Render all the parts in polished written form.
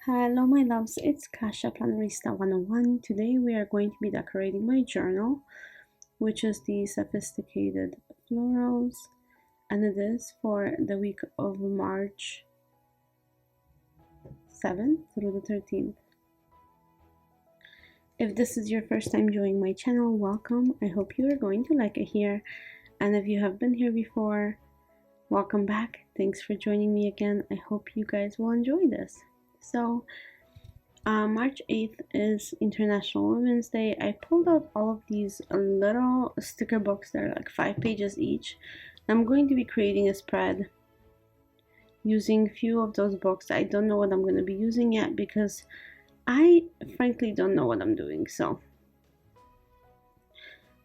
Hello my loves, it's Kasha Plannerista 101. Today we are going to be decorating my journal, which is the Sophisticated Florals, and it is for the week of March 7th through the 13th. If this is your first time joining my channel, welcome. I hope you are going to like it here, and if you have been here before, welcome back. Thanks for joining me again. I hope you guys will enjoy this. So March 8th is International Women's Day. I pulled out all of these little sticker books that are like 5 pages each. I'm going to be creating a spread using a few of those books. I don't know what I'm going to be using yet because I frankly don't know what I'm doing. So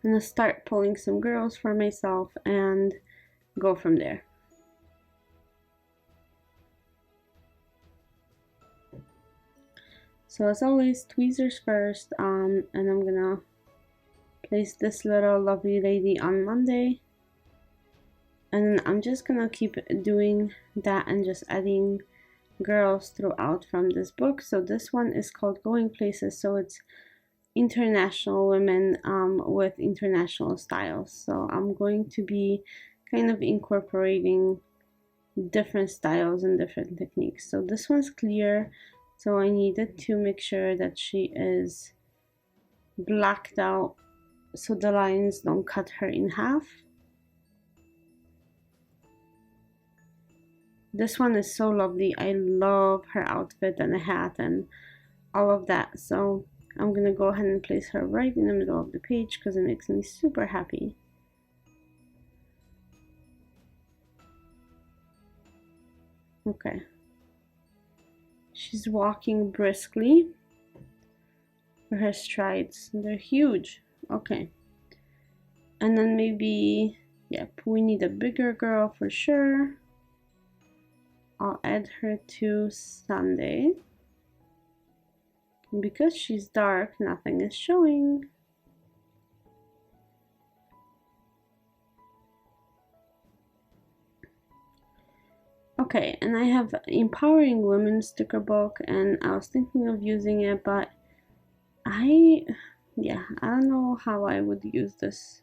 I'm going to start pulling some girls for myself and go from there. So as always, tweezers first, and I'm gonna place this little lovely lady on Monday, and I'm just gonna keep doing that and just adding girls throughout from this book. So this one is called Going Places, so it's international women with international styles. So I'm going to be kind of incorporating different styles and different techniques. So this one's clear, so I needed to make sure that she is blacked out so the lines don't cut her in half. This one is so lovely. I love her outfit and the hat and all of that. So I'm gonna go ahead and place her right in the middle of the page because it makes me super happy. Okay. She's walking briskly for her strides. They're huge. Okay. And then maybe, yep, we need a bigger girl for sure. I'll add her to Sunday. And because she's dark, nothing is showing. Okay, and I have Empowering Women sticker book, and I was thinking of using it, but I don't know how I would use this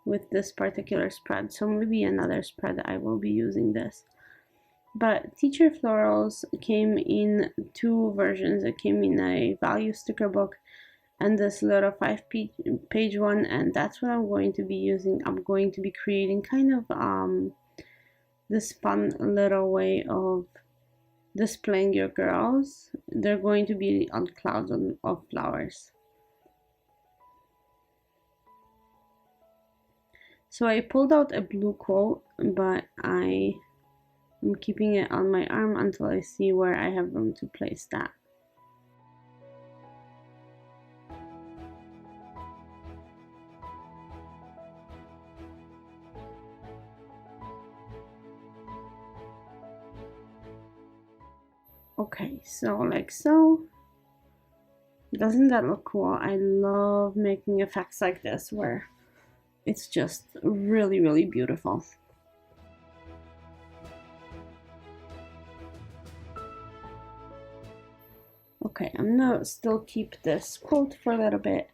with this particular spread, so maybe another spread I will be using this. But Teacher Florals came in 2 versions. It came in a value sticker book and this little 5-page one, and that's what I'm going to be using. I'm going to be creating kind of this fun little way of displaying your girls. They're going to be on clouds of flowers. So I pulled out a blue quote, but I am keeping it on my arm until I see where I have room to place that. Okay, so like so. Doesn't that look cool? I love making effects like this where it's just really, really beautiful. Okay, I'm gonna still keep this quote for a little bit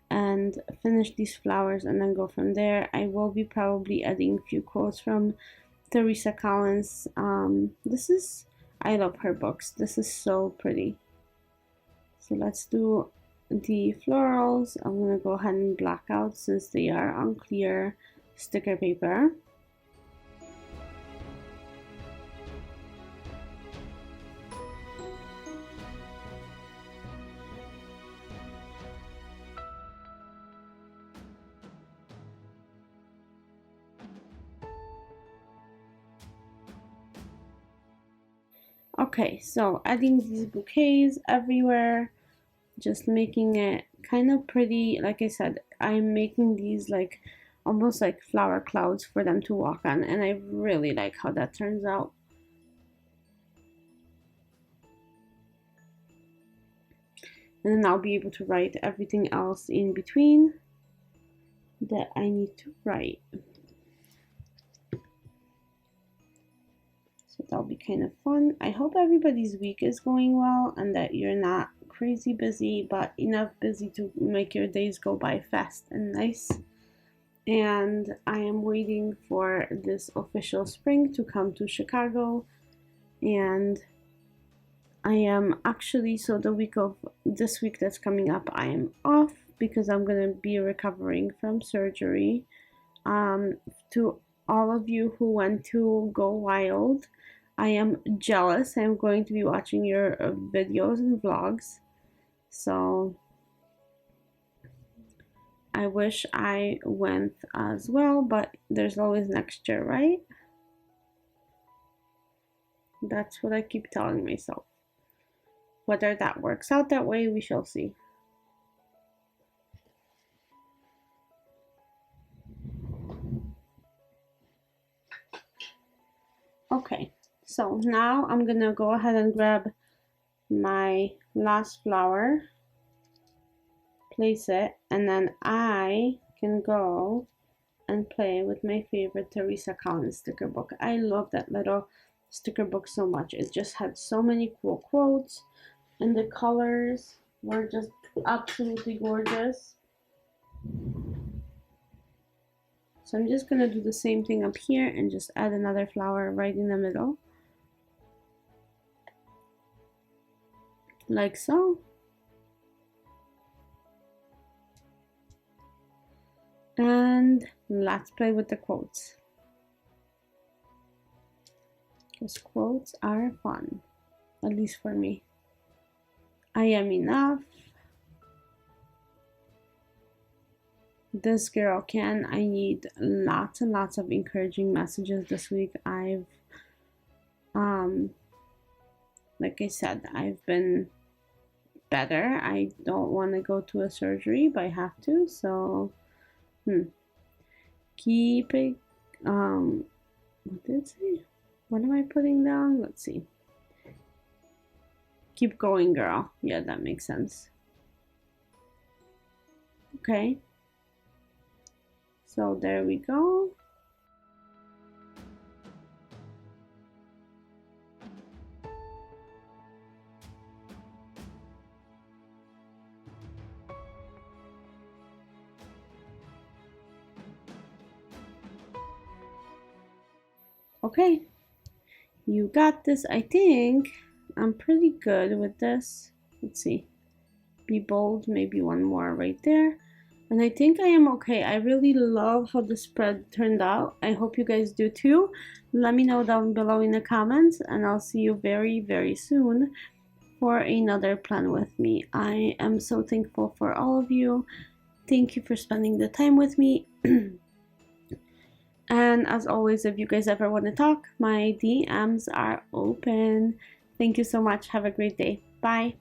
and finish these flowers and then go from there. I will be probably adding a few quotes from Teresa Collins. I love her books. This is so pretty. So let's do the florals. I'm gonna go ahead and black out since they are on clear sticker paper. Okay, so adding these bouquets everywhere, just making it kind of pretty. Like I said, I'm making these like almost like flower clouds for them to walk on, and I really like how that turns out. And then I'll be able to write everything else in between that I need to write. So that'll be kind of fun. I hope everybody's week is going well and that you're not crazy busy, but enough busy to make your days go by fast and nice. And I am waiting for this official spring to come to Chicago. And I am actually, so the week of this week that's coming up, I am off because I'm going to be recovering from surgery. To all of you who went to Go Wild, I am jealous. I'm going to be watching your videos and vlogs. So I wish I went as well, but there's always next year, right? That's what I keep telling myself. Whether that works out that way, we shall see. Okay, so now I'm gonna go ahead and grab my last flower, place it, and then I can go and play with my favorite Teresa Collins sticker book. I love that little sticker book so much. It just had so many cool quotes, and the colors were just absolutely gorgeous. So I'm just gonna do the same thing up here and just add another flower right in the middle, like so. And let's play with the quotes, because quotes are fun, at least for me. I am enough. This girl can. I need lots and lots of encouraging messages this week. I've like I said, I've been better. I don't want to go to a surgery, but I have to. So keep it. What did it say? What am I putting down? Let's see. Keep going, girl. Yeah, that makes sense. Okay. So there we go. Okay, you got this. I think I'm pretty good with this. Let's see. Be bold, maybe one more right there. And I think I am okay. I really love how the spread turned out. I hope you guys do too. Let me know down below in the comments, and I'll see you very, very soon for another plan with me. I am so thankful for all of you. Thank you for spending the time with me. And as always, if you guys ever want to talk, my DMs are open. Thank you so much. Have a great day. Bye.